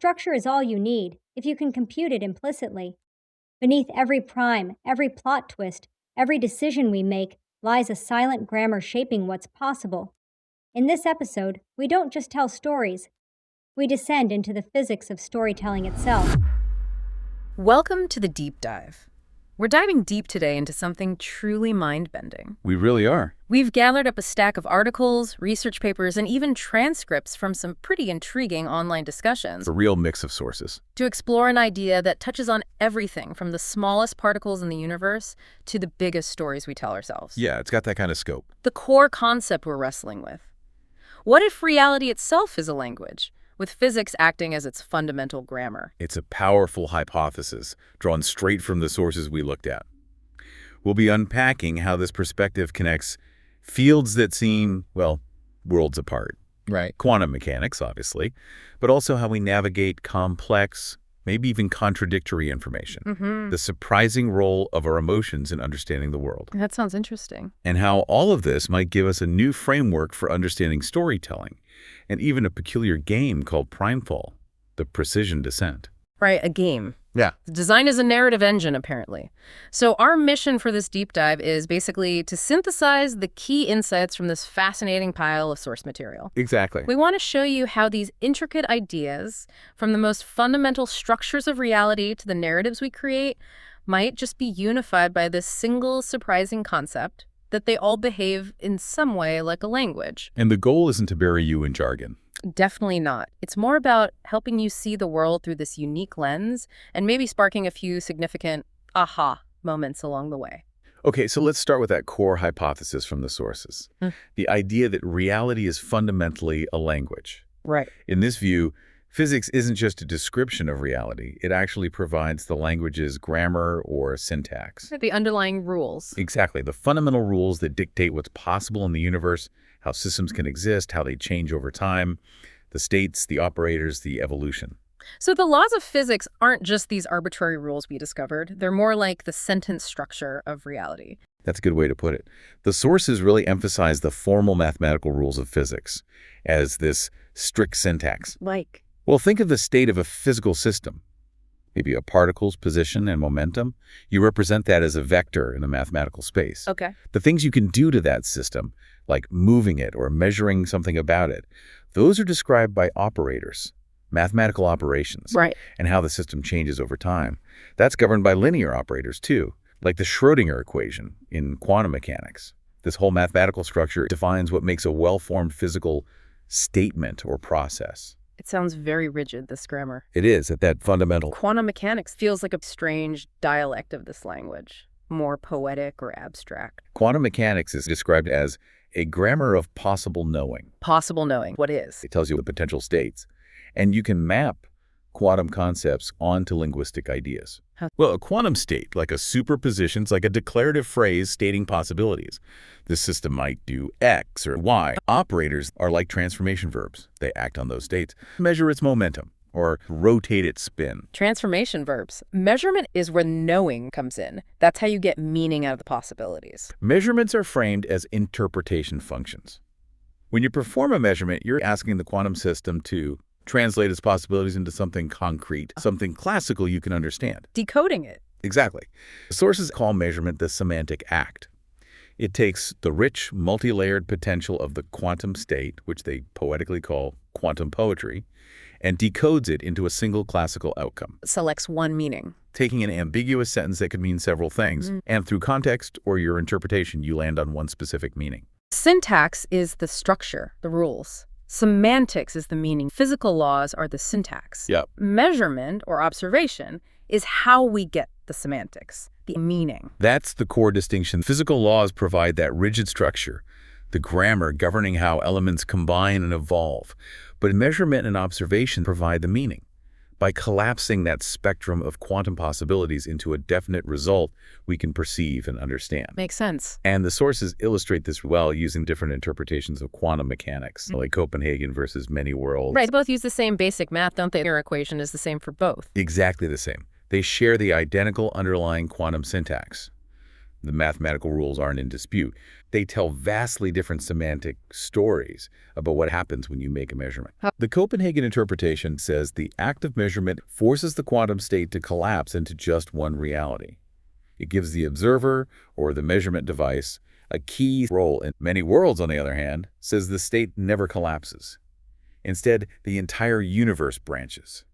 Structure is all you need if you can compute it implicitly. Beneath every prime, every plot twist, every decision we make lies a silent grammar shaping what's possible. In this episode, we don't just tell stories, we descend into the physics of storytelling itself. Welcome to the Deep Dive. We're diving deep today into something truly mind-bending. We really are. We've gathered up a stack of articles, research papers, and even transcripts from some pretty intriguing online discussions. A real mix of sources. To explore an idea that touches on everything from the smallest particles in the universe to the biggest stories we tell ourselves. Yeah, it's got that kind of scope. The core concept we're wrestling with. What if reality itself is a language, with physics acting as its fundamental grammar? It's a powerful hypothesis, drawn straight from the sources we looked at. We'll be unpacking how this perspective connects fields that seem, well, worlds apart. Right. Quantum mechanics, obviously, but also how we navigate complex, maybe even contradictory information. The surprising role of our emotions in understanding the world. That sounds interesting. And how all of this might give us a new framework for understanding storytelling, and even a peculiar game called Primefall, the precision descent. Right, a game. Yeah. Designed as a narrative engine, apparently. So our mission for this deep dive is basically to synthesize the key insights from this fascinating pile of source material. Exactly. We want to show you how these intricate ideas, from the most fundamental structures of reality to the narratives we create, might just be unified by this single surprising concept that they all behave in some way like a language. And the goal isn't to bury you in jargon. Definitely not. It's more about helping you see the world through this unique lens and maybe sparking a few significant aha moments along the way. Okay, so let's start with that core hypothesis from the sources. The idea that reality is fundamentally a language. Right. In this view, physics isn't just a description of reality. It actually provides the language's grammar or syntax. The underlying rules. Exactly. The fundamental rules that dictate what's possible in the universe, how systems can exist, how they change over time, the states, the operators, the evolution. So the laws of physics aren't just these arbitrary rules we discovered. They're more like the sentence structure of reality. That's a good way to put it. The sources really emphasize the formal mathematical rules of physics as this strict syntax. Like? Well, think of the state of a physical system. Maybe a particle's position and momentum. You represent that as a vector in a mathematical space. Okay. The things you can do to that system, like moving it or measuring something about it, those are described by operators, mathematical operations, Right. and how the system changes over time. That's governed by linear operators, too, like the Schrödinger equation in quantum mechanics. This whole mathematical structure defines what makes a well-formed physical statement or process. It sounds very rigid, this grammar. It is at that fundamental. Quantum mechanics feels like a strange dialect of this language, more poetic or abstract. Quantum mechanics is described as a grammar of possible knowing. Possible knowing. What is? It tells you the potential states. And you can map quantum concepts onto linguistic ideas. How? Well, a quantum state, like a superposition, is like a declarative phrase stating possibilities. This system might do X or Y. Operators are like transformation verbs. They act on those states, measure its momentum, or rotate its spin. Transformation verbs. Measurement is where knowing comes in. That's how you get meaning out of the possibilities. Measurements are framed as interpretation functions. When you perform a measurement, you're asking the quantum system to translate its possibilities into something concrete, something classical you can understand. Decoding it. Exactly. Sources call measurement the semantic act. It takes the rich, multi-layered potential of the quantum state, which they poetically call quantum poetry, and decodes it into a single classical outcome. Selects one meaning. Taking an ambiguous sentence that could mean several things, and through context or your interpretation, you land on one specific meaning. Syntax is the structure, the rules. Semantics is the meaning. Physical laws are the syntax. Yep. Measurement or observation is how we get the semantics, the meaning. That's the core distinction. Physical laws provide that rigid structure, the grammar governing how elements combine and evolve. But measurement and observation provide the meaning. By collapsing that spectrum of quantum possibilities into a definite result, we can perceive and understand. Makes sense. And the sources illustrate this well using different interpretations of quantum mechanics, like Copenhagen versus many worlds. Right, both use the same basic math, don't they? Their equation is the same for both. Exactly the same. They share the identical underlying quantum syntax. The mathematical rules aren't in dispute. They tell vastly different semantic stories about what happens when you make a measurement. The Copenhagen interpretation says the act of measurement forces the quantum state to collapse into just one reality. It gives the observer, or the measurement device, a key role. In many worlds, on the other hand, says the state never collapses. Instead, the entire universe branches.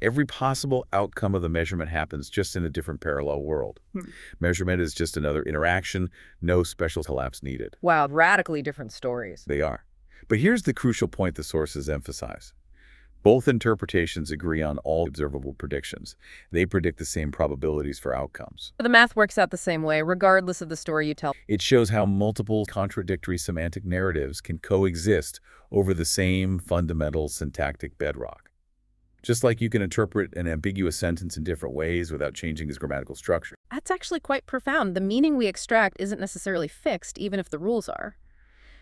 Every possible outcome of the measurement happens just in a different parallel world. Measurement is just another interaction, no special collapse needed. Wow, radically different stories. They are. But here's the crucial point the sources emphasize. Both interpretations agree on all observable predictions. They predict the same probabilities for outcomes. The math works out the same way, regardless of the story you tell. It shows how multiple contradictory semantic narratives can coexist over the same fundamental syntactic bedrock. Just like you can interpret an ambiguous sentence in different ways without changing its grammatical structure. That's actually quite profound. The meaning we extract isn't necessarily fixed, even if the rules are.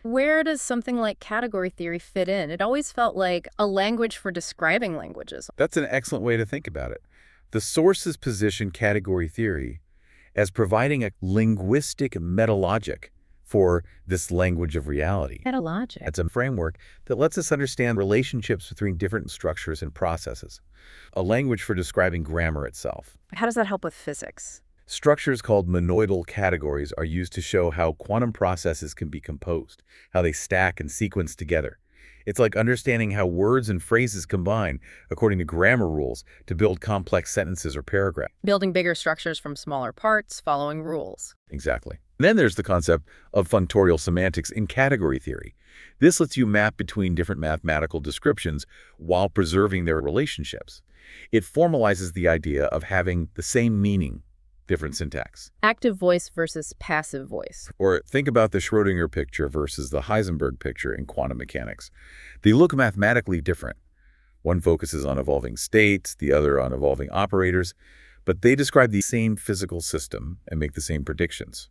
Where does something like category theory fit in? It always felt like a language for describing languages. That's an excellent way to think about it. The sources position category theory as providing a linguistic metalogic for this language of reality. Metalogic. It's a framework that lets us understand relationships between different structures and processes. A language for describing grammar itself. How does that help with physics? Structures called monoidal categories are used to show how quantum processes can be composed, how they stack and sequence together. It's like understanding how words and phrases combine, according to grammar rules, to build complex sentences or paragraphs. Building bigger structures from smaller parts, following rules. Exactly. Then there's the concept of functorial semantics in category theory. This lets you map between different mathematical descriptions while preserving their relationships. It formalizes the idea of having the same meaning, different syntax. Active voice versus passive voice. Or think about the Schrödinger picture versus the Heisenberg picture in quantum mechanics. They look mathematically different. One focuses on evolving states, the other on evolving operators, but they describe the same physical system and make the same predictions.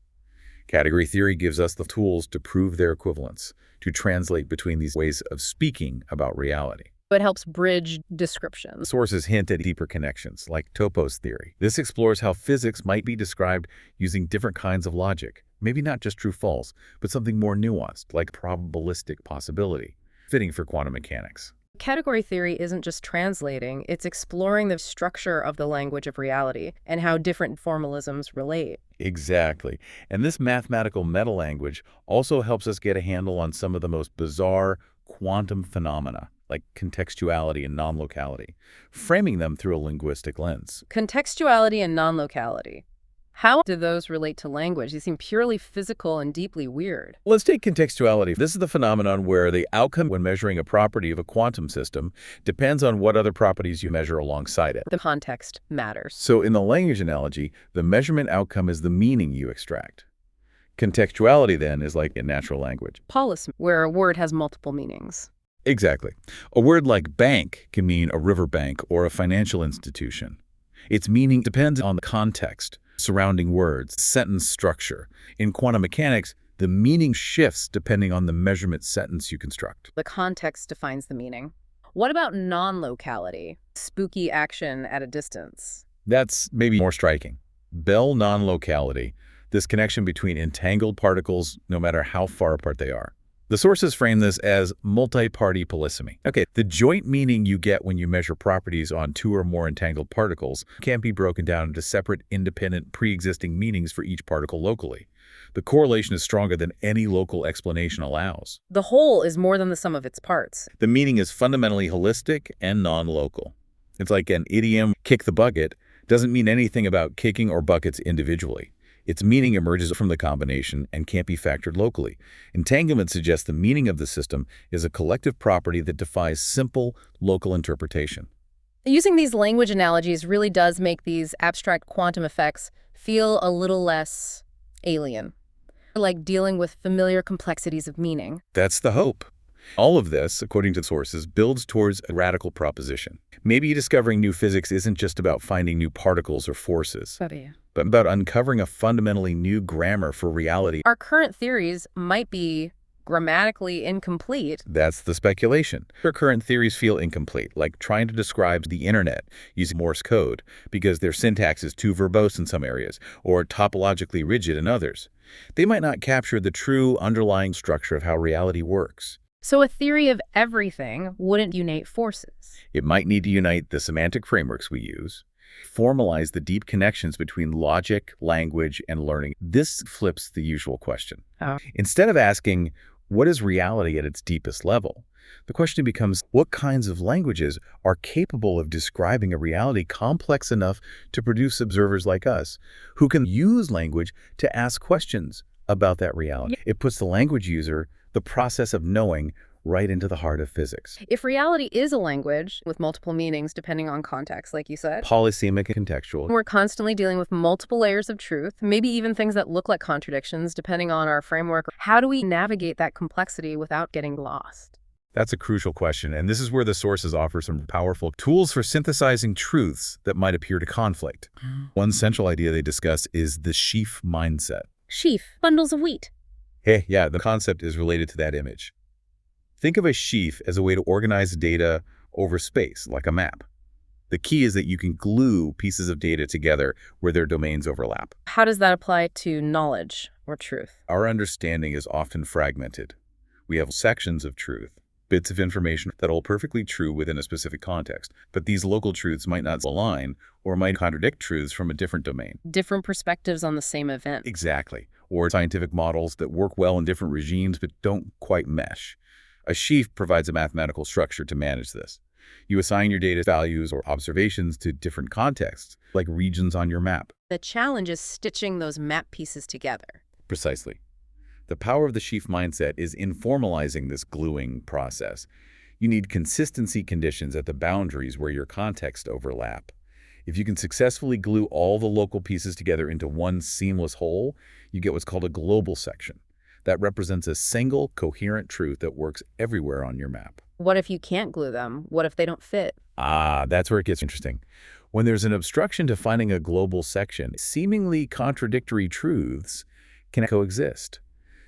Category theory gives us the tools to prove their equivalence, to translate between these ways of speaking about reality. It helps bridge descriptions. Sources hint at deeper connections, like topos theory. This explores how physics might be described using different kinds of logic, maybe not just true-false, but something more nuanced, like probabilistic possibility, fitting for quantum mechanics. Category theory isn't just translating, it's exploring the structure of the language of reality and how different formalisms relate. Exactly. And this mathematical meta-language also helps us get a handle on some of the most bizarre quantum phenomena, like contextuality and non-locality, framing them through a linguistic lens. Contextuality and non-locality. How do those relate to language? They seem purely physical and deeply weird. Let's take contextuality. This is the phenomenon where the outcome when measuring a property of a quantum system depends on what other properties you measure alongside it. The context matters. So in the language analogy, the measurement outcome is the meaning you extract. Contextuality, then, is like in natural language. Polysemy, where a word has multiple meanings. Exactly. A word like bank can mean a riverbank or a financial institution. Its meaning depends on the context, surrounding words, sentence structure. In quantum mechanics, the meaning shifts depending on the measurement sentence you construct. The context defines the meaning. What about non-locality? Spooky action at a distance. That's maybe more striking. Bell non-locality, this connection between entangled particles no matter how far apart they are. The sources frame this as multi-party polysemy. Okay, the joint meaning you get when you measure properties on two or more entangled particles can't be broken down into separate, independent, pre-existing meanings for each particle locally. The correlation is stronger than any local explanation allows. The whole is more than the sum of its parts. The meaning is fundamentally holistic and non-local. It's like an idiom, kick the bucket, doesn't mean anything about kicking or buckets individually. Its meaning emerges from the combination and can't be factored locally. Entanglement suggests the meaning of the system is a collective property that defies simple local interpretation. Using these language analogies really does make these abstract quantum effects feel a little less alien, like dealing with familiar complexities of meaning. That's the hope. All of this, according to sources, builds towards a radical proposition. Maybe discovering new physics isn't just about finding new particles or forces, but about uncovering a fundamentally new grammar for reality. Our current theories might be grammatically incomplete. That's the speculation. Their current theories feel incomplete, like trying to describe the internet using Morse code because their syntax is too verbose in some areas or topologically rigid in others. They might not capture the true underlying structure of how reality works. So a theory of everything wouldn't unite forces. It might need to unite the semantic frameworks we use, formalize the deep connections between logic, language, and learning. This flips the usual question. Oh. Instead of asking, what is reality at its deepest level? The question becomes, what kinds of languages are capable of describing a reality complex enough to produce observers like us, who can use language to ask questions about that reality? It puts the language user, the process of knowing, right into the heart of physics. If reality is a language with multiple meanings depending on context, like you said, Polysemic and contextual. we're constantly dealing with multiple layers of truth, maybe even things that look like contradictions depending on our framework. How do we navigate that complexity without getting lost? That's a crucial question, and this is where the sources offer some powerful tools for synthesizing truths that might appear to conflict. One central idea they discuss is the sheaf mindset. Sheaf, bundles of wheat. Hey, yeah, the concept is related to that image. Think of a sheaf as a way to organize data over space, like a map. The key is that you can glue pieces of data together where their domains overlap. How does that apply to knowledge or truth? Our understanding is often fragmented. We have sections of truth, bits of information that hold perfectly true within a specific context, but these local truths might not align or might contradict truths from a different domain. Different perspectives on the same event. Exactly. Or scientific models that work well in different regimes but don't quite mesh. A sheaf provides a mathematical structure to manage this. You assign your data values or observations to different contexts, like regions on your map. The challenge is stitching those map pieces together. Precisely. The power of the sheaf mindset is in formalizing this gluing process. You need consistency conditions at the boundaries where your contexts overlap. If you can successfully glue all the local pieces together into one seamless whole, you get what's called a global section. That represents a single, coherent truth that works everywhere on your map. What if you can't glue them? What if they don't fit? That's where it gets interesting. When there's an obstruction to finding a global section, seemingly contradictory truths can coexist.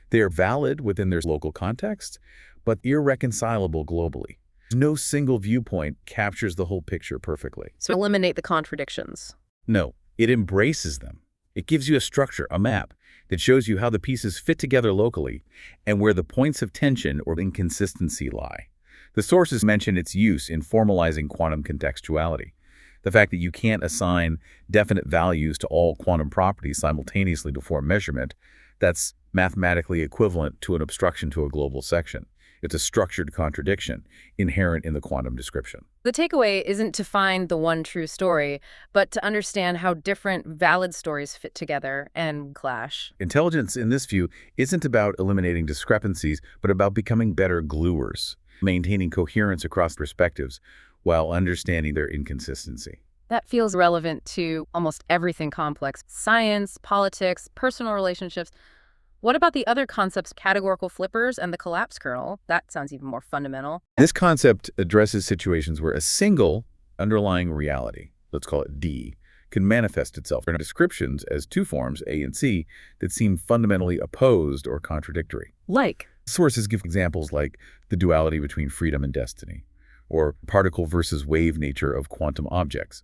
They are valid within their local context, but irreconcilable globally. No single viewpoint captures the whole picture perfectly. So eliminate the contradictions. No, it embraces them. It gives you a structure, a map, that shows you how the pieces fit together locally and where the points of tension or inconsistency lie. The sources mention its use in formalizing quantum contextuality. The fact that you can't assign definite values to all quantum properties simultaneously to form measurement, that's mathematically equivalent to an obstruction to a global section. It's a structured contradiction inherent in the quantum description. The takeaway isn't to find the one true story, but to understand how different valid stories fit together and clash. Intelligence, in this view, isn't about eliminating discrepancies, but about becoming better gluers, maintaining coherence across perspectives while understanding their inconsistency. That feels relevant to almost everything complex. Science, politics, personal relationships. What about the other concepts, categorical flippers and the collapse kernel? That sounds even more fundamental. This concept addresses situations where a single underlying reality, let's call it D, can manifest itself in descriptions as two forms, A and C, that seem fundamentally opposed or contradictory. Like? Sources give examples like the duality between freedom and destiny, or particle versus wave nature of quantum objects.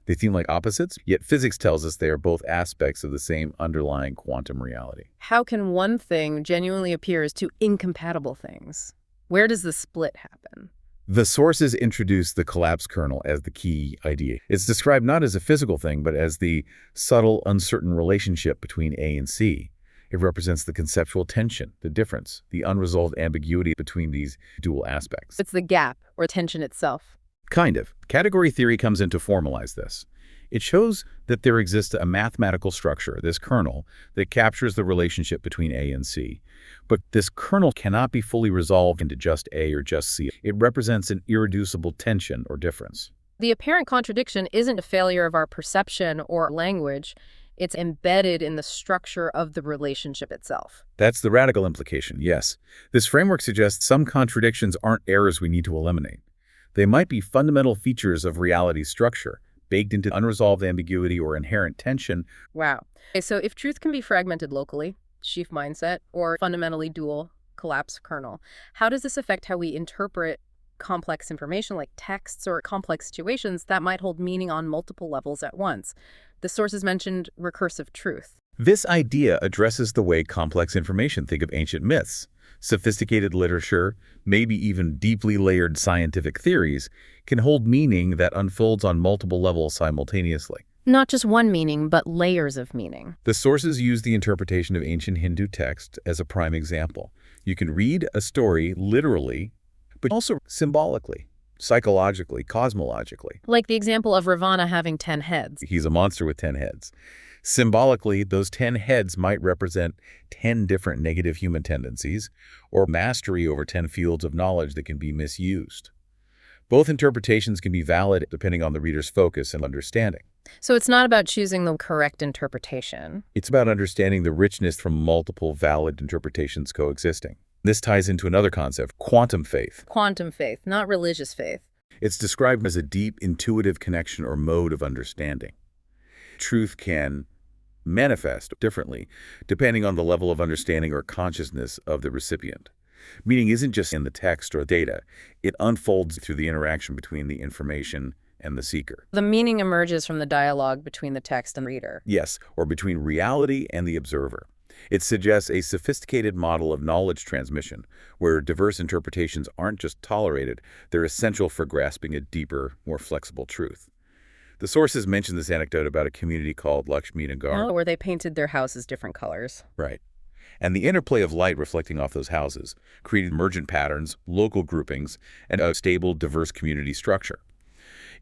They seem like opposites, yet physics tells us they are both aspects of the same underlying quantum reality. How can one thing genuinely appear as two incompatible things? Where does the split happen? The sources introduce the collapse kernel as the key idea. It's described not as a physical thing, but as the subtle, uncertain relationship between A and C. It represents the conceptual tension, the difference, the unresolved ambiguity between these dual aspects. It's the gap, or tension itself. Kind of. Category theory comes in to formalize this. It shows that there exists a mathematical structure, this kernel, that captures the relationship between A and C. But this kernel cannot be fully resolved into just A or just C. It represents an irreducible tension or difference. The apparent contradiction isn't a failure of our perception or language. It's embedded in the structure of the relationship itself. That's the radical implication, yes. This framework suggests some contradictions aren't errors we need to eliminate. They might be fundamental features of reality's structure, baked into unresolved ambiguity or inherent tension. Wow. Okay, so if truth can be fragmented locally, sheaf mindset, or fundamentally dual, collapsed kernel. How does this affect how we interpret complex information like texts or complex situations that might hold meaning on multiple levels at once? The sources mentioned recursive truth. This idea addresses the way complex information, think of ancient myths, sophisticated literature, maybe even deeply layered scientific theories, can hold meaning that unfolds on multiple levels simultaneously. Not just one meaning, but layers of meaning. The sources use the interpretation of ancient Hindu text as a prime example. You can read a story literally, but also symbolically, psychologically, cosmologically. Like the example of Ravana having 10 heads. He's a monster with 10 heads. Symbolically, those 10 heads might represent 10 different negative human tendencies or mastery over 10 fields of knowledge that can be misused. Both interpretations can be valid depending on the reader's focus and understanding. So it's not about choosing the correct interpretation. It's about understanding the richness from multiple valid interpretations coexisting. This ties into another concept, quantum faith. Quantum faith, not religious faith. It's described as a deep intuitive connection or mode of understanding. Truth can manifest differently depending on the level of understanding or consciousness of the recipient. Meaning isn't just in the text or data. It unfolds through the interaction between the information and the seeker. The meaning emerges from the dialogue between the text and reader. Yes, or between reality and the observer. It suggests a sophisticated model of knowledge transmission, where diverse interpretations aren't just tolerated, they're essential for grasping a deeper, more flexible truth. The sources mention this anecdote about a community called Lakshmi Nagar. Oh, where they painted their houses different colors. Right. And the interplay of light reflecting off those houses created emergent patterns, local groupings, and a stable, diverse community structure.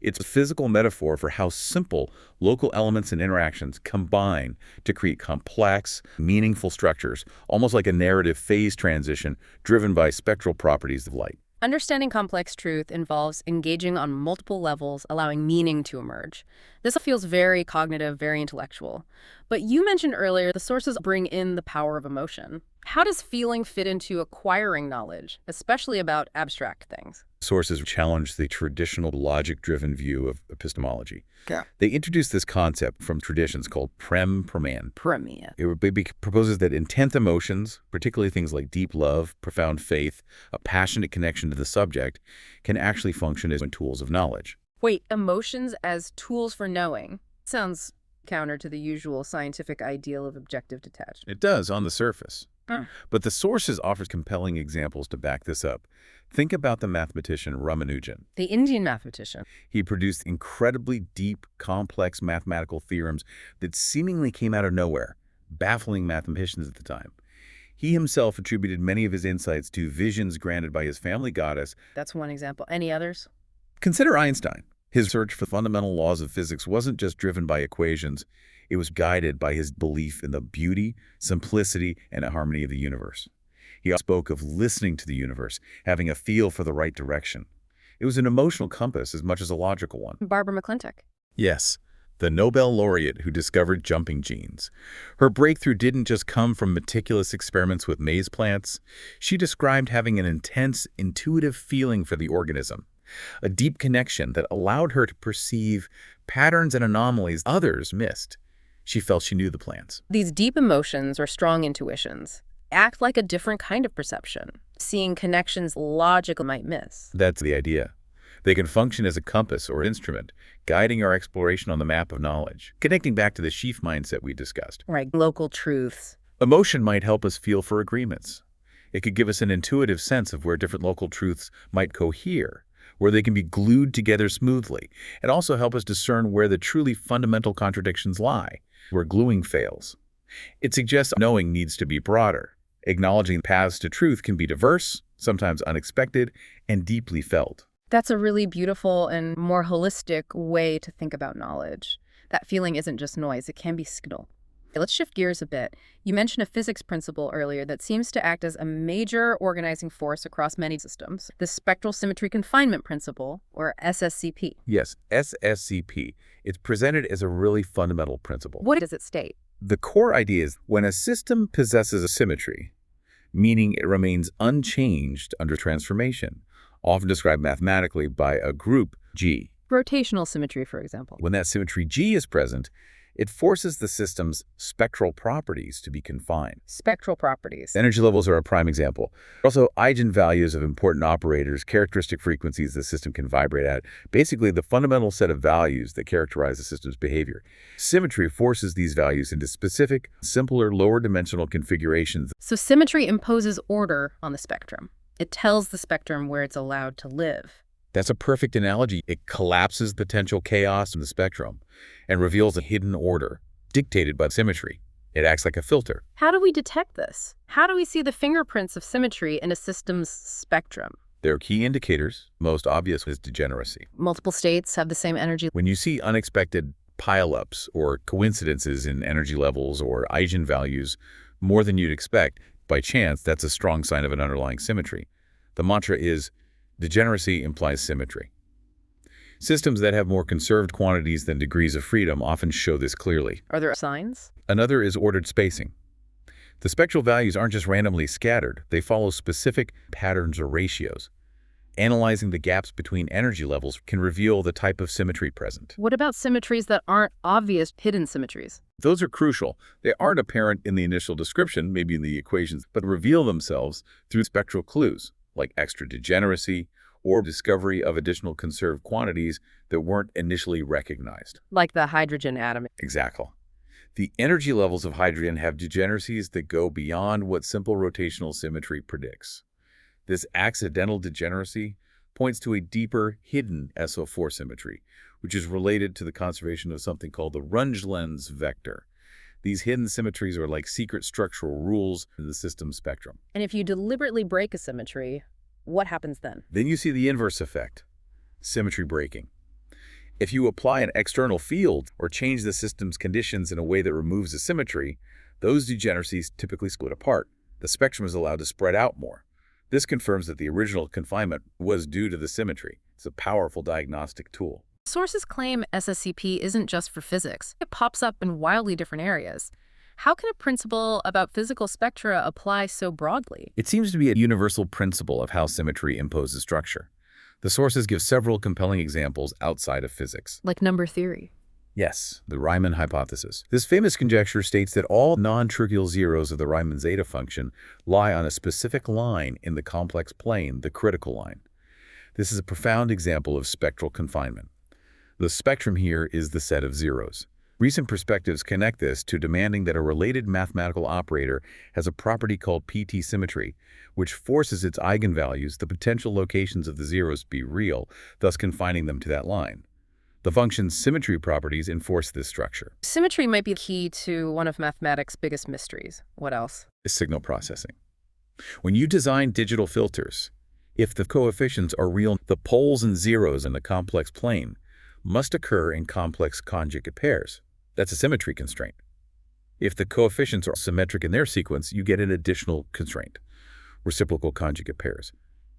It's a physical metaphor for how simple local elements and interactions combine to create complex, meaningful structures, almost like a narrative phase transition driven by spectral properties of light. Understanding complex truth involves engaging on multiple levels, allowing meaning to emerge. This feels very cognitive, very intellectual. But you mentioned earlier the sources bring in the power of emotion. How does feeling fit into acquiring knowledge, especially about abstract things? Sources challenge the traditional logic-driven view of epistemology. Yeah. They introduce this concept from traditions called praman. It proposes that intense emotions, particularly things like deep love, profound faith, a passionate connection to the subject, can actually function as tools of knowledge. Wait, emotions as tools for knowing? Sounds counter to the usual scientific ideal of objective detachment. It does on the surface. But the sources offer compelling examples to back this up. Think about the mathematician Ramanujan. The Indian mathematician. He produced incredibly deep, complex mathematical theorems that seemingly came out of nowhere, baffling mathematicians at the time. He himself attributed many of his insights to visions granted by his family goddess. That's one example. Any others? Consider Einstein. His search for fundamental laws of physics wasn't just driven by equations. It was guided by his belief in the beauty, simplicity, and harmony of the universe. He spoke of listening to the universe, having a feel for the right direction. It was an emotional compass as much as a logical one. Barbara McClintock. Yes, the Nobel laureate who discovered jumping genes. Her breakthrough didn't just come from meticulous experiments with maize plants. She described having an intense, intuitive feeling for the organism, a deep connection that allowed her to perceive patterns and anomalies others missed. She felt she knew the plants. These deep emotions or strong intuitions act like a different kind of perception, seeing connections logic might miss. That's the idea. They can function as a compass or instrument, guiding our exploration on the map of knowledge. Connecting back to the Sheaf mindset we discussed. Right, local truths. Emotion might help us feel for agreements. It could give us an intuitive sense of where different local truths might cohere, where they can be glued together smoothly, and also help us discern where the truly fundamental contradictions lie, where gluing fails. It suggests knowing needs to be broader. Acknowledging paths to truth can be diverse, sometimes unexpected, and deeply felt. That's a really beautiful and more holistic way to think about knowledge. That feeling isn't just noise, it can be signal. Let's shift gears a bit. You mentioned a physics principle earlier that seems to act as a major organizing force across many systems, the Spectral Symmetry Confinement Principle, or SSCP. Yes, SSCP. It's presented as a really fundamental principle. What does it state? The core idea is when a system possesses a symmetry, meaning it remains unchanged under transformation, often described mathematically by a group G. Rotational symmetry, for example. When that symmetry G is present, It forces the system's spectral properties to be confined. Spectral properties. Energy levels are a prime example. Also, eigenvalues of important operators, characteristic frequencies the system can vibrate at, basically the fundamental set of values that characterize the system's behavior. Symmetry forces these values into specific, simpler, lower-dimensional configurations. So symmetry imposes order on the spectrum. It tells the spectrum where it's allowed to live. That's a perfect analogy. It collapses potential chaos in the spectrum and reveals a hidden order dictated by symmetry. It acts like a filter. How do we detect this? How do we see the fingerprints of symmetry in a system's spectrum? There are key indicators. Most obvious is degeneracy. Multiple states have the same energy. When you see unexpected pileups or coincidences in energy levels or eigenvalues more than you'd expect, by chance, that's a strong sign of an underlying symmetry. The mantra is, degeneracy implies symmetry. Systems that have more conserved quantities than degrees of freedom often show this clearly. Are there signs? Another is ordered spacing. The spectral values aren't just randomly scattered, they follow specific patterns or ratios. Analyzing the gaps between energy levels can reveal the type of symmetry present. What about symmetries that aren't obvious hidden symmetries? Those are crucial. They aren't apparent in the initial description, maybe in the equations, but reveal themselves through spectral clues, like extra degeneracy or discovery of additional conserved quantities that weren't initially recognized. Like the hydrogen atom. Exactly. The energy levels of hydrogen have degeneracies that go beyond what simple rotational symmetry predicts. This accidental degeneracy points to a deeper, hidden SO4 symmetry, which is related to the conservation of something called the Runge-Lenz vector. These hidden symmetries are like secret structural rules in the system spectrum. And if you deliberately break a symmetry, what happens then? Then you see the inverse effect, symmetry breaking. If you apply an external field or change the system's conditions in a way that removes the symmetry, those degeneracies typically split apart. The spectrum is allowed to spread out more. This confirms that the original confinement was due to the symmetry. It's a powerful diagnostic tool. Sources claim SSCP isn't just for physics. It pops up in wildly different areas. How can a principle about physical spectra apply so broadly? It seems to be a universal principle of how symmetry imposes structure. The sources give several compelling examples outside of physics. Like number theory. Yes, the Riemann hypothesis. This famous conjecture states that all non-trivial zeros of the Riemann zeta function lie on a specific line in the complex plane, the critical line. This is a profound example of spectral confinement. The spectrum here is the set of zeros. Recent perspectives connect this to demanding that a related mathematical operator has a property called PT symmetry, which forces its eigenvalues, the potential locations of the zeros, be real, thus confining them to that line. The function's symmetry properties enforce this structure. Symmetry might be key to one of mathematics' biggest mysteries. What else? Signal processing. When you design digital filters, if the coefficients are real, the poles and zeros in the complex plane must occur in complex conjugate pairs. That's a symmetry constraint. If the coefficients are symmetric in their sequence, you get an additional constraint, reciprocal conjugate pairs.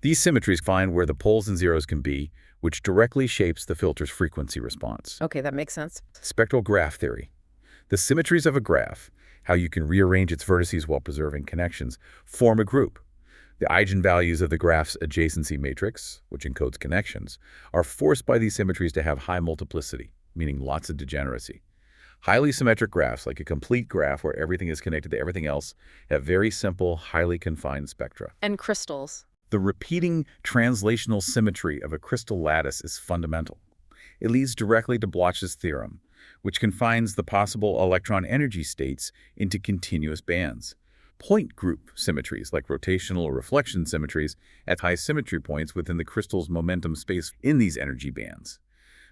These symmetries find where the poles and zeros can be, which directly shapes the filter's frequency response. Okay, that makes sense. Spectral graph theory. The symmetries of a graph, how you can rearrange its vertices while preserving connections, form a group. The eigenvalues of the graph's adjacency matrix, which encodes connections, are forced by these symmetries to have high multiplicity, meaning lots of degeneracy. Highly symmetric graphs, like a complete graph where everything is connected to everything else, have very simple, highly confined spectra. And crystals. The repeating translational symmetry of a crystal lattice is fundamental. It leads directly to Bloch's theorem, which confines the possible electron energy states into continuous bands. Point group symmetries, like rotational or reflection symmetries, at high symmetry points within the crystal's momentum space in these energy bands.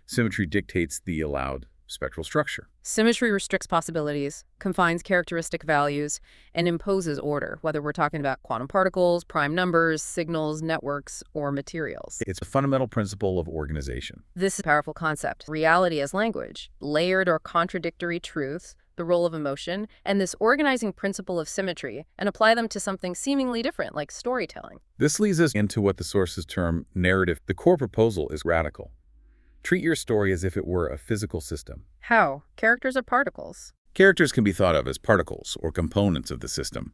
Symmetry dictates the allowed spectral structure. Symmetry restricts possibilities, confines characteristic values, and imposes order, whether we're talking about quantum particles, prime numbers, signals, networks, or materials. It's a fundamental principle of organization. This is a powerful concept. Reality as language, layered or contradictory truths, the role of emotion, and this organizing principle of symmetry, and apply them to something seemingly different, like storytelling. This leads us into what the sources term narrative. The core proposal is radical. Treat your story as if it were a physical system. How? Characters are particles. Characters can be thought of as particles or components of the system.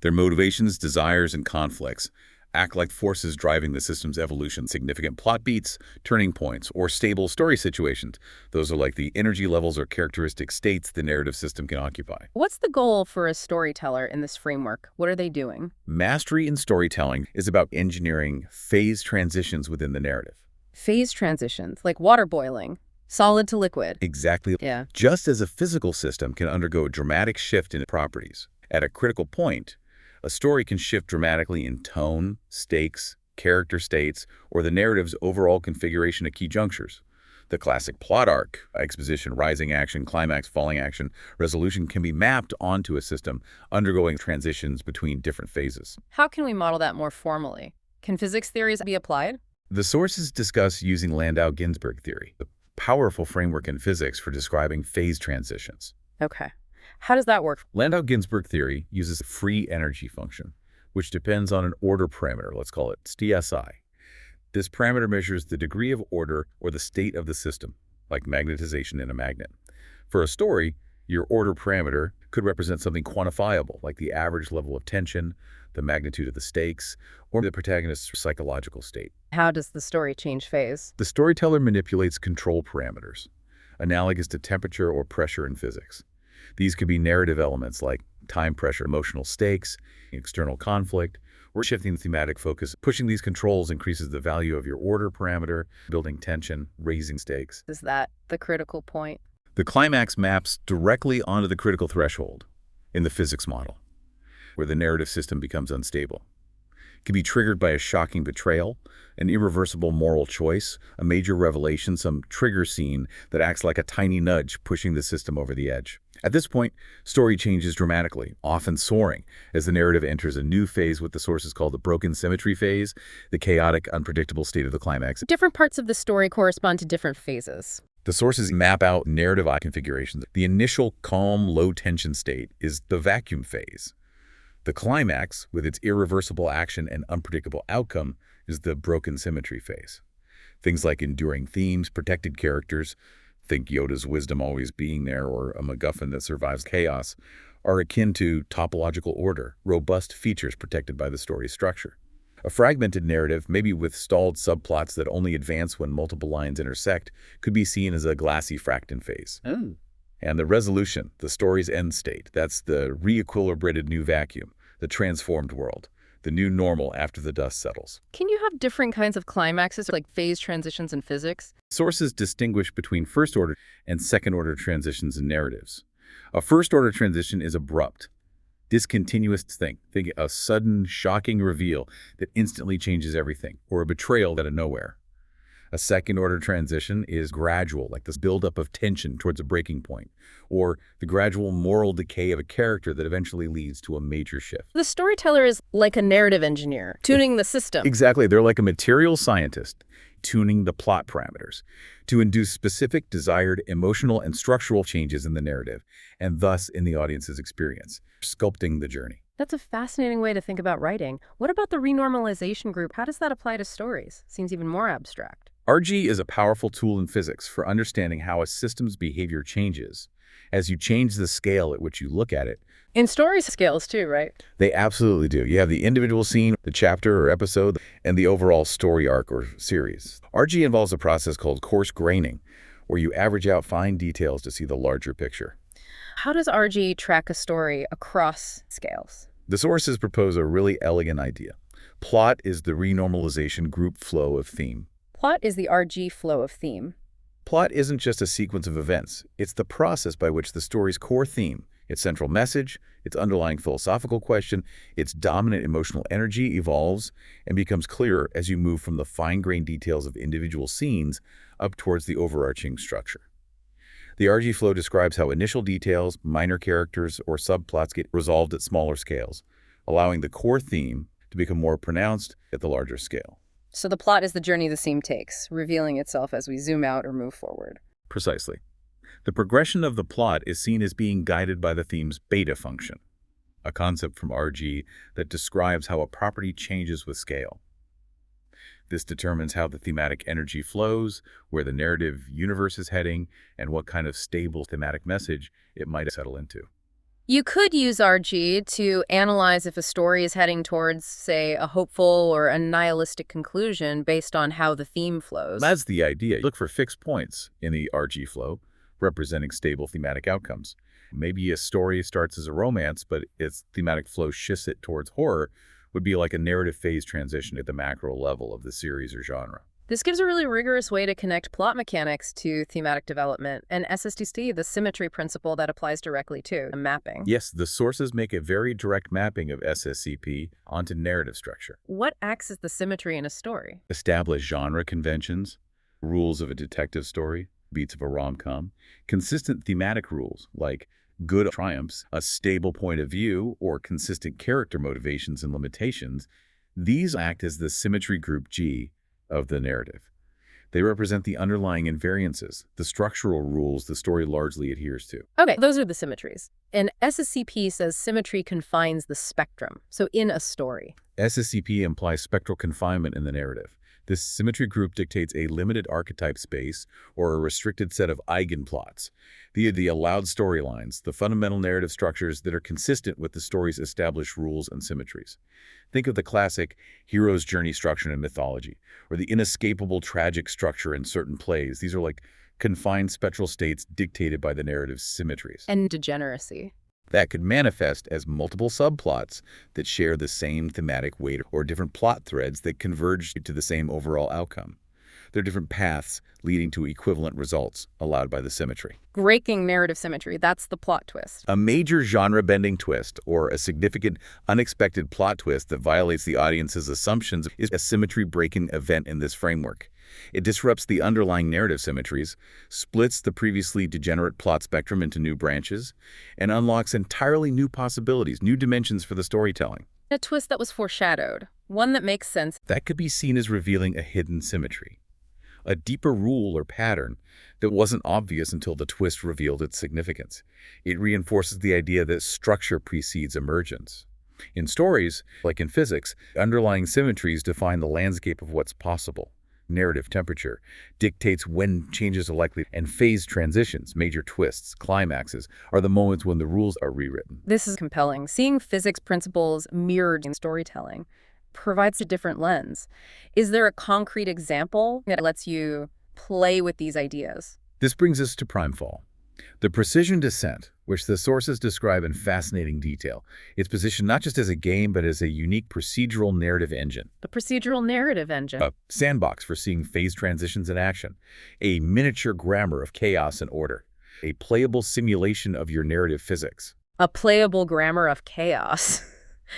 Their motivations, desires, and conflicts act like forces driving the system's evolution. Significant plot beats, turning points, or stable story situations. Those are like the energy levels or characteristic states the narrative system can occupy. What's the goal for a storyteller in this framework? What are they doing? Mastery in storytelling is about engineering phase transitions within the narrative. Phase transitions, like water boiling, solid to liquid. Exactly. Yeah. Just as a physical system can undergo a dramatic shift in its properties, at a critical point, a story can shift dramatically in tone, stakes, character states, or the narrative's overall configuration at key junctures. The classic plot arc, exposition, rising action, climax, falling action, resolution can be mapped onto a system undergoing transitions between different phases. How can we model that more formally? Can physics theories be applied? The sources discuss using Landau-Ginzburg theory, a powerful framework in physics for describing phase transitions. Okay. How does that work? Landau-Ginzburg theory uses a free energy function, which depends on an order parameter, let's call it SSCP. This parameter measures the degree of order or the state of the system, like magnetization in a magnet. For a story, your order parameter could represent something quantifiable, like the average level of tension, the magnitude of the stakes, or the protagonist's psychological state. How does the story change phase? The storyteller manipulates control parameters, analogous to temperature or pressure in physics. These could be narrative elements like time pressure, emotional stakes, external conflict, or shifting the thematic focus. Pushing these controls increases the value of your order parameter, building tension, raising stakes. Is that the critical point? The climax maps directly onto the critical threshold in the physics model, where the narrative system becomes unstable. It can be triggered by a shocking betrayal, an irreversible moral choice, a major revelation, some trigger scene that acts like a tiny nudge pushing the system over the edge. At this point, story changes dramatically, often soaring, as the narrative enters a new phase what the sources call the broken symmetry phase, the chaotic, unpredictable state of the climax. Different parts of the story correspond to different phases. The sources map out narrative configurations. The initial calm, low-tension state is the vacuum phase. The climax, with its irreversible action and unpredictable outcome, is the broken symmetry phase. Things like enduring themes, protected characters, think Yoda's wisdom always being there, or a MacGuffin that survives chaos, are akin to topological order, robust features protected by the story's structure. A fragmented narrative, maybe with stalled subplots that only advance when multiple lines intersect, could be seen as a glassy fractal phase. And the resolution, the story's end state, that's the re-equilibrated new vacuum, the transformed world, the new normal after the dust settles. Can you have different kinds of climaxes, like phase transitions in physics? Sources distinguish between first-order and second-order transitions in narratives. A first-order transition is abrupt, discontinuous thing. Think a sudden, shocking reveal that instantly changes everything, or a betrayal out of nowhere. A second-order transition is gradual, like this buildup of tension towards a breaking point, or the gradual moral decay of a character that eventually leads to a major shift. The storyteller is like a narrative engineer, tuning the system. Exactly. They're like a material scientist, tuning the plot parameters to induce specific desired emotional and structural changes in the narrative, and thus in the audience's experience, sculpting the journey. That's a fascinating way to think about writing. What about the renormalization group? How does that apply to stories? Seems even more abstract. RG is a powerful tool in physics for understanding how a system's behavior changes as you change the scale at which you look at it. In story scales too, right? They absolutely do. You have the individual scene, the chapter or episode, and the overall story arc or series. RG involves a process called coarse graining, where you average out fine details to see the larger picture. How does RG track a story across scales? The sources propose a really elegant idea. Plot is the renormalization group flow of theme. Plot is the RG flow of theme. Plot isn't just a sequence of events. It's the process by which the story's core theme, its central message, its underlying philosophical question, its dominant emotional energy evolves and becomes clearer as you move from the fine-grained details of individual scenes up towards the overarching structure. The RG flow describes how initial details, minor characters, or subplots get resolved at smaller scales, allowing the core theme to become more pronounced at the larger scale. So the plot is the journey the theme takes, revealing itself as we zoom out or move forward. Precisely. The progression of the plot is seen as being guided by the theme's beta function, a concept from RG that describes how a property changes with scale. This determines how the thematic energy flows, where the narrative universe is heading, and what kind of stable thematic message it might settle into. You could use RG to analyze if a story is heading towards, say, a hopeful or a nihilistic conclusion based on how the theme flows. That's the idea. Look for fixed points in the RG flow, representing stable thematic outcomes. Maybe a story starts as a romance, but its thematic flow shifts it towards horror, would be like a narrative phase transition at the macro level of the series or genre. This gives a really rigorous way to connect plot mechanics to thematic development, and SSTC, the symmetry principle that applies directly to mapping. Yes, the sources make a very direct mapping of SSCP onto narrative structure. What acts as the symmetry in a story? Establish genre conventions, rules of a detective story, beats of a rom-com, consistent thematic rules like good triumphs, a stable point of view, or consistent character motivations and limitations. These act as the symmetry group G of the narrative. They represent the underlying invariances, the structural rules the story largely adheres to. Okay, those are the symmetries. And SSCP says symmetry confines the spectrum, so in a story. SSCP implies spectral confinement in the narrative. This symmetry group dictates a limited archetype space or a restricted set of eigenplots, the allowed storylines, the fundamental narrative structures that are consistent with the story's established rules and symmetries. Think of the classic hero's journey structure in mythology, or the inescapable tragic structure in certain plays. These are like confined spectral states dictated by the narrative's symmetries. And degeneracy. That could manifest as multiple subplots that share the same thematic weight or different plot threads that converge to the same overall outcome. They're different paths leading to equivalent results allowed by the symmetry. Breaking narrative symmetry, that's the plot twist. A major genre-bending twist or a significant unexpected plot twist that violates the audience's assumptions is a symmetry-breaking event in this framework. It disrupts the underlying narrative symmetries, splits the previously degenerate plot spectrum into new branches, and unlocks entirely new possibilities, new dimensions for the storytelling. A twist that was foreshadowed, one that makes sense. That could be seen as revealing a hidden symmetry, a deeper rule or pattern that wasn't obvious until the twist revealed its significance. It reinforces the idea that structure precedes emergence. In stories, like in physics, underlying symmetries define the landscape of what's possible. Narrative temperature dictates when changes are likely, and phase transitions, major twists, climaxes, are the moments when the rules are rewritten. This is compelling. Seeing physics principles mirrored in storytelling provides a different lens. Is there a concrete example that lets you play with these ideas? This brings us to primefall, the precision descent, which the sources describe in fascinating detail. It's positioned not just as a game, but as a unique procedural narrative engine. The procedural narrative engine. A sandbox for seeing phase transitions in action, a miniature grammar of chaos and order, a playable simulation of your narrative physics. A playable grammar of chaos.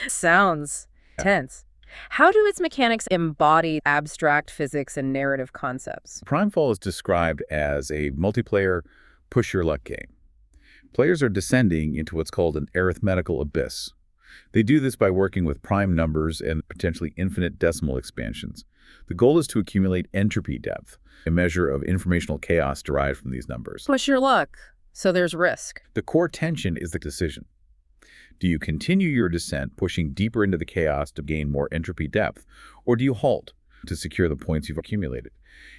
Sounds tense. How do its mechanics embody abstract physics and narrative concepts? Primefall is described as a multiplayer push-your-luck game. Players are descending into what's called an arithmetical abyss. They do this by working with prime numbers and potentially infinite decimal expansions. The goal is to accumulate entropy depth, a measure of informational chaos derived from these numbers. Push your luck, so there's risk. The core tension is the decision. Do you continue your descent, pushing deeper into the chaos to gain more entropy depth, or do you halt to secure the points you've accumulated?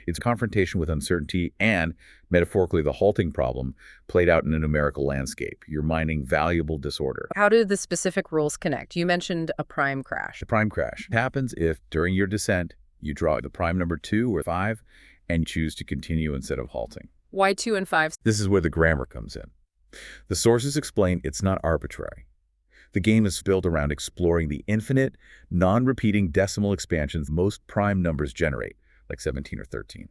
It's a confrontation with uncertainty and, metaphorically, the halting problem played out in a numerical landscape. You're mining valuable disorder. How do the specific rules connect? You mentioned a prime crash. The prime crash happens if, during your descent, you draw the prime number 2 or 5 and choose to continue instead of halting. Why 2 and 5? This is where the grammar comes in. The sources explain it's not arbitrary. The game is built around exploring the infinite, non-repeating decimal expansions most prime numbers generate, like 17 or 13.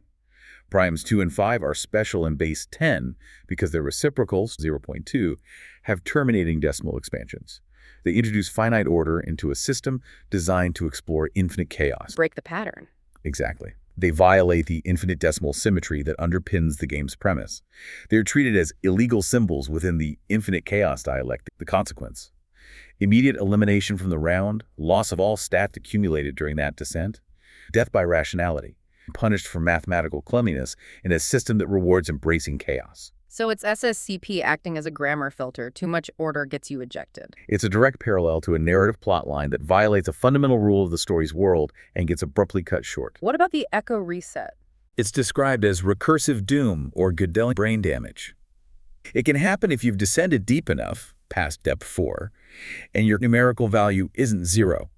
Primes 2 and 5 are special in base 10 because their reciprocals, 0.2, have terminating decimal expansions. They introduce finite order into a system designed to explore infinite chaos. Break the pattern. Exactly. They violate the infinite decimal symmetry that underpins the game's premise. They're treated as illegal symbols within the infinite chaos dialectic, the consequence. Immediate elimination from the round, loss of all stats accumulated during that descent, death by rationality, punished for mathematical cleanliness in a system that rewards embracing chaos. So it's SSCP acting as a grammar filter. Too much order gets you ejected. It's a direct parallel to a narrative plotline that violates a fundamental rule of the story's world and gets abruptly cut short. What about the echo reset? It's described as recursive doom or Gödelian brain damage. It can happen if you've descended deep enough, past depth 4, and your numerical value isn't 0.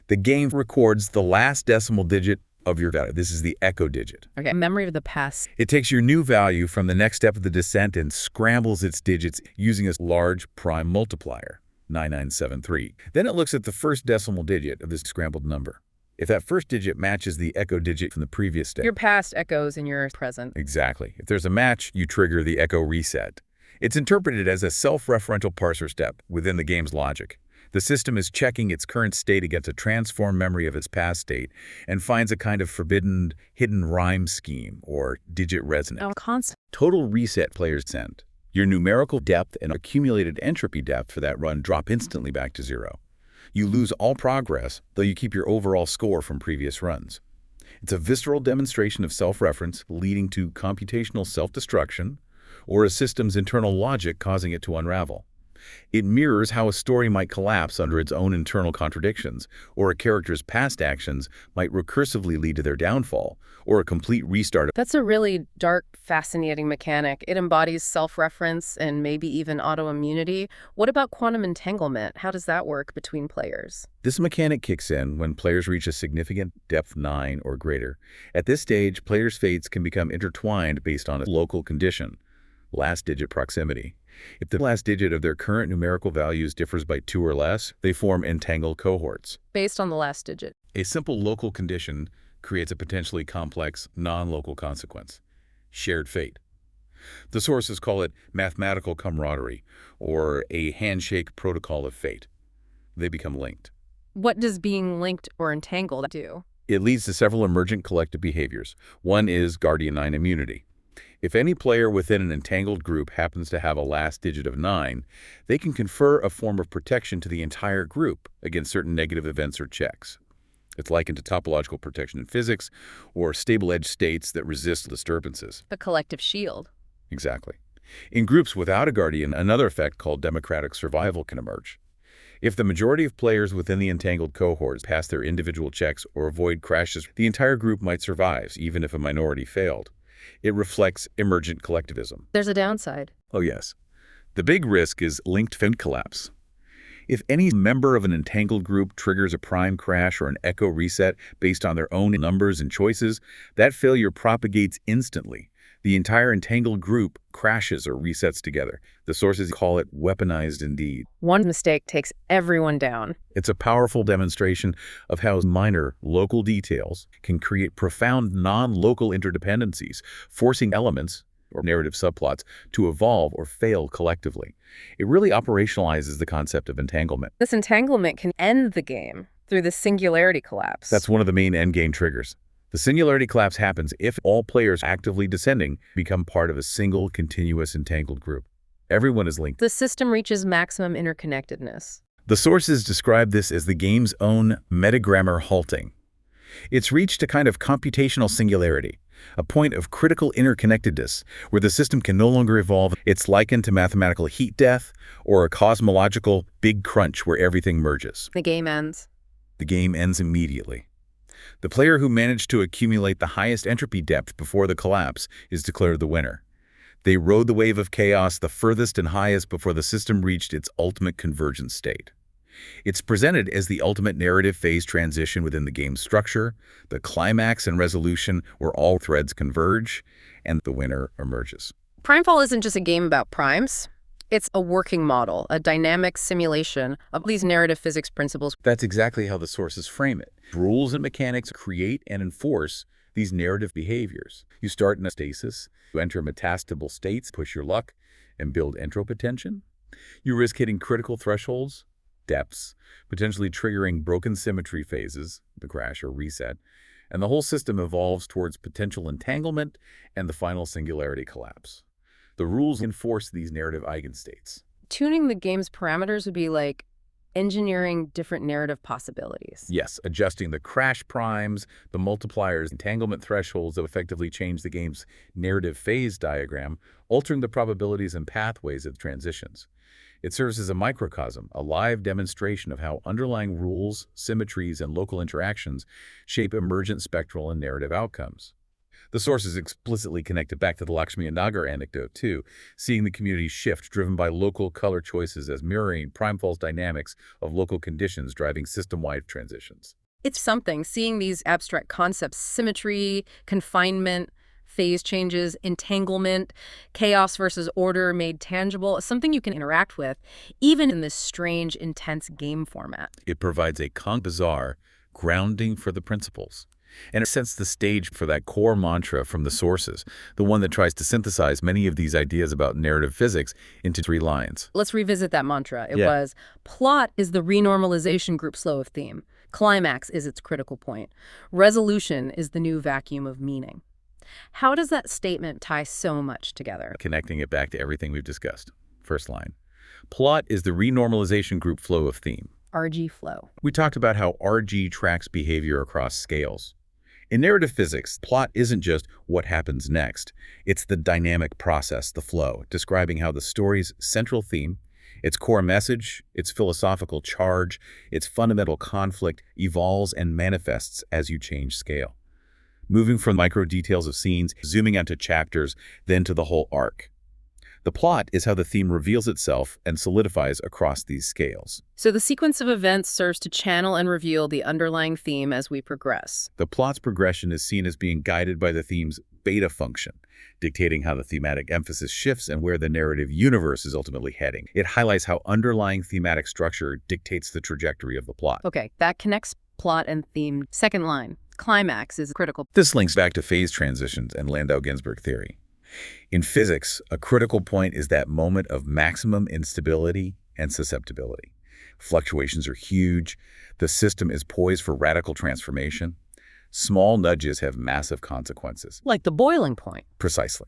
The game records the last decimal digit of your value. This is the echo digit. Okay, memory of the past. It takes your new value from the next step of the descent and scrambles its digits using a large prime multiplier, 9973. Then it looks at the first decimal digit of this scrambled number. If that first digit matches the echo digit from the previous step. Your past echoes in your present. Exactly. If there's a match, you trigger the echo reset. It's interpreted as a self-referential parser step within the game's logic. The system is checking its current state against a transformed memory of its past state and finds a kind of forbidden hidden rhyme scheme or digit resonance. Total reset players send. Your numerical depth and accumulated entropy depth for that run drop instantly back to 0. You lose all progress, though you keep your overall score from previous runs. It's a visceral demonstration of self-reference leading to computational self-destruction or a system's internal logic causing it to unravel. It mirrors how a story might collapse under its own internal contradictions, or a character's past actions might recursively lead to their downfall, or a complete restart. That's a really dark, fascinating mechanic. It embodies self-reference and maybe even autoimmunity. What about quantum entanglement? How does that work between players? This mechanic kicks in when players reach a significant depth 9 or greater. At this stage, players' fates can become intertwined based on a local condition, last digit proximity. If the last digit of their current numerical values differs by 2 or less, they form entangled cohorts. Based on the last digit. A simple local condition creates a potentially complex, non-local consequence, shared fate. The sources call it mathematical camaraderie, or a handshake protocol of fate. They become linked. What does being linked or entangled do? It leads to several emergent collective behaviors. One is Guardian 9 immunity. If any player within an entangled group happens to have a last digit of 9, they can confer a form of protection to the entire group against certain negative events or checks. It's likened to topological protection in physics or stable edge states that resist disturbances. The collective shield. Exactly. In groups without a guardian, another effect called democratic survival can emerge. If the majority of players within the entangled cohorts pass their individual checks or avoid crashes, the entire group might survive, even if a minority failed. It reflects emergent collectivism. There's a downside. Oh, yes. The big risk is linked fate collapse. If any member of an entangled group triggers a prime crash or an echo reset based on their own numbers and choices, that failure propagates instantly. The entire entangled group crashes or resets together. The sources call it weaponized indeed. One mistake takes everyone down. It's a powerful demonstration of how minor local details can create profound non-local interdependencies, forcing elements or narrative subplots to evolve or fail collectively. It really operationalizes the concept of entanglement. This entanglement can end the game through the singularity collapse. That's one of the main endgame triggers. The singularity collapse happens if all players actively descending become part of a single, continuous, entangled group. Everyone is linked. The system reaches maximum interconnectedness. The sources describe this as the game's own metagrammar halting. It's reached a kind of computational singularity, a point of critical interconnectedness where the system can no longer evolve. It's likened to mathematical heat death or a cosmological big crunch where everything merges. The game ends. The game ends immediately. The player who managed to accumulate the highest entropy depth before the collapse is declared the winner. They rode the wave of chaos the furthest and highest before the system reached its ultimate convergence state. It's presented as the ultimate narrative phase transition within the game's structure, the climax and resolution where all threads converge, and the winner emerges. Primefall isn't just a game about primes. It's a working model, a dynamic simulation of these narrative physics principles. That's exactly how the sources frame it. Rules and mechanics create and enforce these narrative behaviors. You start in a stasis, you enter metastable states, push your luck, and build entropy tension. You risk hitting critical thresholds, depths, potentially triggering broken symmetry phases, the crash or reset, and the whole system evolves towards potential entanglement and the final singularity collapse. The rules enforce these narrative eigenstates. Tuning the game's parameters would be like engineering different narrative possibilities. Yes, adjusting the crash primes, the multipliers, entanglement thresholds that effectively change the game's narrative phase diagram, altering the probabilities and pathways of transitions. It serves as a microcosm, a live demonstration of how underlying rules, symmetries, and local interactions shape emergent spectral and narrative outcomes. The source is explicitly connected back to the Lakshmi and Nagar anecdote, too, seeing the community shift driven by local color choices as mirroring prime-false dynamics of local conditions driving system-wide transitions. It's something, seeing these abstract concepts, symmetry, confinement, phase changes, entanglement, chaos versus order made tangible, something you can interact with, even in this strange, intense game format. It provides a bizarre grounding for the principles. And it sets the stage for that core mantra from the sources, the one that tries to synthesize many of these ideas about narrative physics into 3 lines. Let's revisit that mantra. It was, plot is the renormalization group flow of theme. Climax is its critical point. Resolution is the new vacuum of meaning. How does that statement tie so much together? Connecting it back to everything we've discussed. First line. Plot is the renormalization group flow of theme. RG flow. We talked about how RG tracks behavior across scales. In narrative physics, plot isn't just what happens next. It's the dynamic process, the flow, describing how the story's central theme, its core message, its philosophical charge, its fundamental conflict evolves and manifests as you change scale. Moving from micro details of scenes, zooming out to chapters, then to the whole arc. The plot is how the theme reveals itself and solidifies across these scales. So the sequence of events serves to channel and reveal the underlying theme as we progress. The plot's progression is seen as being guided by the theme's beta function, dictating how the thematic emphasis shifts and where the narrative universe is ultimately heading. It highlights how underlying thematic structure dictates the trajectory of the plot. Okay, that connects plot and theme. Second line, climax is critical. This links back to phase transitions and Landau Ginzburg theory. In physics, a critical point is that moment of maximum instability and susceptibility. Fluctuations are huge. The system is poised for radical transformation. Small nudges have massive consequences. Like the boiling point. Precisely.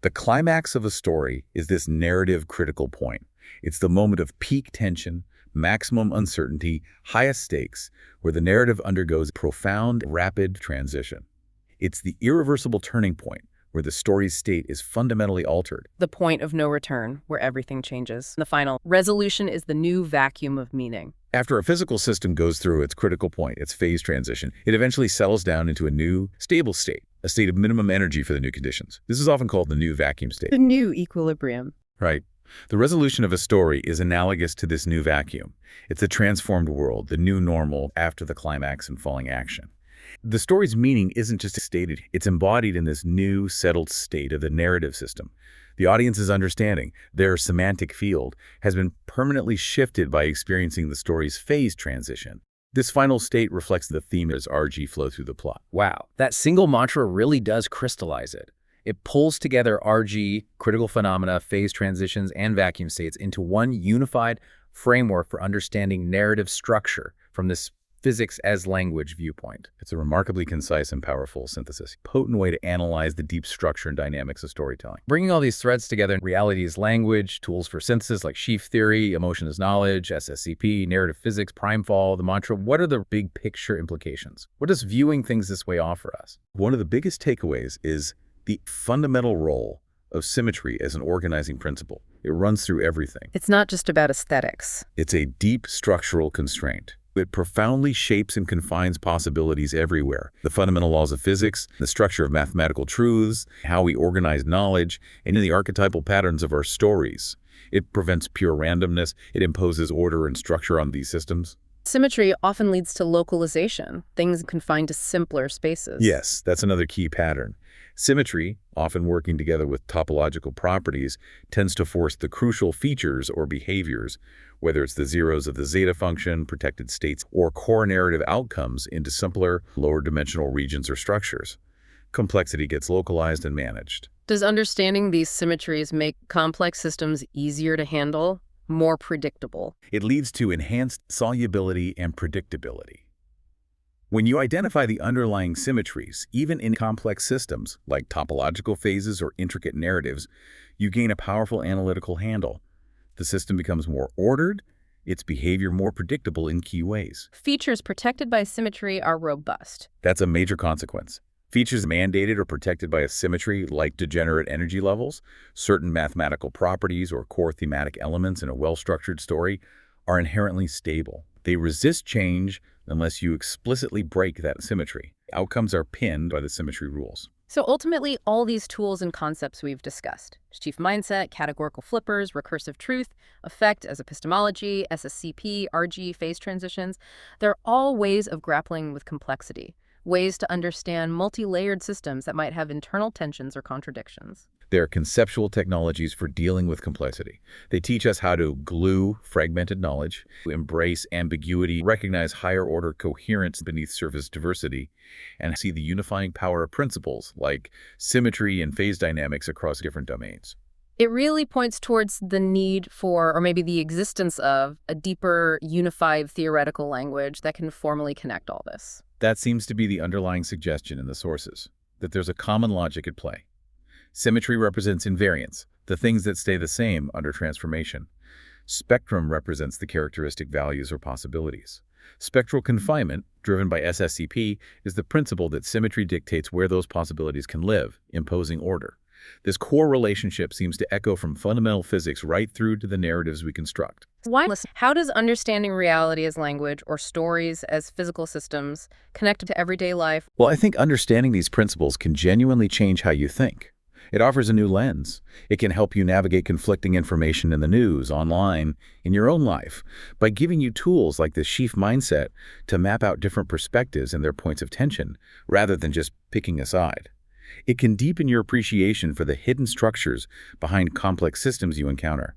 The climax of a story is this narrative critical point. It's the moment of peak tension, maximum uncertainty, highest stakes, where the narrative undergoes profound, rapid transition. It's the irreversible turning point, where the story's state is fundamentally altered. The point of no return, where everything changes. The final resolution is the new vacuum of meaning. After a physical system goes through its critical point, its phase transition, it eventually settles down into a new, stable state, a state of minimum energy for the new conditions. This is often called the new vacuum state. The new equilibrium. Right. The resolution of a story is analogous to this new vacuum. It's a transformed world, the new normal after the climax and falling action. The story's meaning isn't just stated, it's embodied in this new, settled state of the narrative system. The audience's understanding, their semantic field, has been permanently shifted by experiencing the story's phase transition. This final state reflects the theme as RG flow through the plot. Wow, that single mantra really does crystallize it. It pulls together RG, critical phenomena, phase transitions, and vacuum states into one unified framework for understanding narrative structure from this physics as language viewpoint. It's a remarkably concise and powerful synthesis, potent way to analyze the deep structure and dynamics of storytelling. Bringing all these threads together, reality is language, tools for synthesis like Sheaf theory, emotion is knowledge, SSCP, narrative physics, primefall, the mantra. What are the big picture implications? What does viewing things this way offer us? One of the biggest takeaways is the fundamental role of symmetry as an organizing principle. It runs through everything. It's not just about aesthetics. It's a deep structural constraint. It profoundly shapes and confines possibilities everywhere. The fundamental laws of physics, the structure of mathematical truths, how we organize knowledge, and in the archetypal patterns of our stories. It prevents pure randomness. It imposes order and structure on these systems. Symmetry often leads to localization, things confined to simpler spaces. Yes, that's another key pattern. Symmetry, often working together with topological properties, tends to force the crucial features or behaviors, whether it's the zeros of the zeta function, protected states, or core narrative outcomes, into simpler, lower-dimensional regions or structures. Complexity gets localized and managed. Does understanding these symmetries make complex systems easier to handle, more predictable? It leads to enhanced solubility and predictability. When you identify the underlying symmetries, even in complex systems like topological phases or intricate narratives, you gain a powerful analytical handle. The system becomes more ordered, its behavior more predictable in key ways. Features protected by symmetry are robust. That's a major consequence. Features mandated or protected by a symmetry, like degenerate energy levels, certain mathematical properties, or core thematic elements in a well-structured story, are inherently stable. They resist change unless you explicitly break that symmetry. Outcomes are pinned by the symmetry rules. So ultimately, all these tools and concepts we've discussed, Sheaf mindset, categorical flippers, recursive truth, effect as epistemology, SSCP, RG, phase transitions, they're all ways of grappling with complexity, ways to understand multi-layered systems that might have internal tensions or contradictions. They are conceptual technologies for dealing with complexity. They teach us how to glue fragmented knowledge, embrace ambiguity, recognize higher-order coherence beneath surface diversity, and see the unifying power of principles like symmetry and phase dynamics across different domains. It really points towards the need for, or maybe the existence of, a deeper, unified theoretical language that can formally connect all this. That seems to be the underlying suggestion in the sources, that there's a common logic at play. Symmetry represents invariance, the things that stay the same under transformation. Spectrum represents the characteristic values or possibilities. Spectral confinement, driven by SSCP, is the principle that symmetry dictates where those possibilities can live, imposing order. This core relationship seems to echo from fundamental physics right through to the narratives we construct. How does understanding reality as language or stories as physical systems connect to everyday life? Well, I think understanding these principles can genuinely change how you think. It offers a new lens. It can help you navigate conflicting information in the news, online, in your own life, by giving you tools like the Sheaf mindset to map out different perspectives and their points of tension, rather than just picking a side. It can deepen your appreciation for the hidden structures behind complex systems you encounter.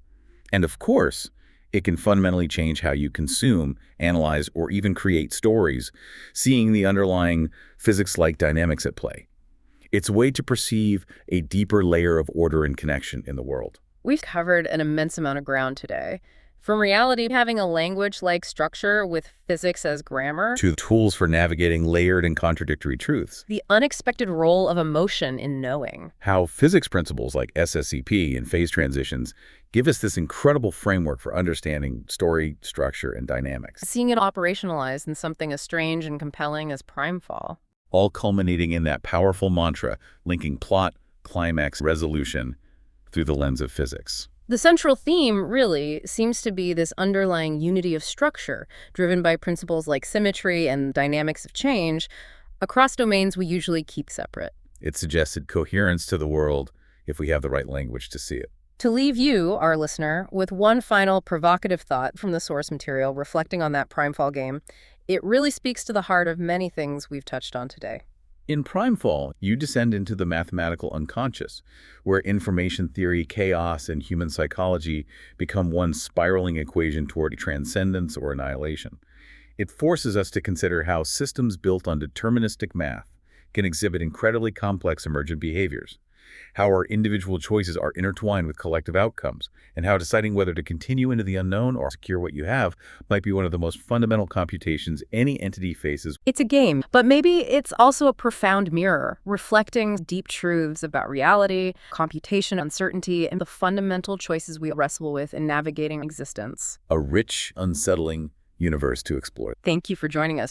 And of course, it can fundamentally change how you consume, analyze, or even create stories, seeing the underlying physics-like dynamics at play. It's a way to perceive a deeper layer of order and connection in the world. We've covered an immense amount of ground today. From reality having a language-like structure with physics as grammar, To tools for navigating layered and contradictory truths. the unexpected role of emotion in knowing. How physics principles like SSCP and phase transitions give us this incredible framework for understanding story, structure, and dynamics, Seeing it operationalized in something as strange and compelling as primefall. all culminating in that powerful mantra linking plot, climax, resolution through the lens of physics. The central theme, really, seems to be this underlying unity of structure, driven by principles like symmetry and dynamics of change, across domains we usually keep separate. It suggested coherence to the world if we have the right language to see it. To leave you, our listener, with one final provocative thought from the source material reflecting on that primefall game, it really speaks to the heart of many things we've touched on today. In Primefall, you descend into the mathematical unconscious, where information theory, chaos, and human psychology become one spiraling equation toward transcendence or annihilation. It forces us to consider how systems built on deterministic math can exhibit incredibly complex emergent behaviors, how our individual choices are intertwined with collective outcomes, and how deciding whether to continue into the unknown or secure what you have might be one of the most fundamental computations any entity faces. It's a game, but maybe it's also a profound mirror, reflecting deep truths about reality, computation, uncertainty, and the fundamental choices we wrestle with in navigating existence. A rich, unsettling universe to explore. Thank you for joining us.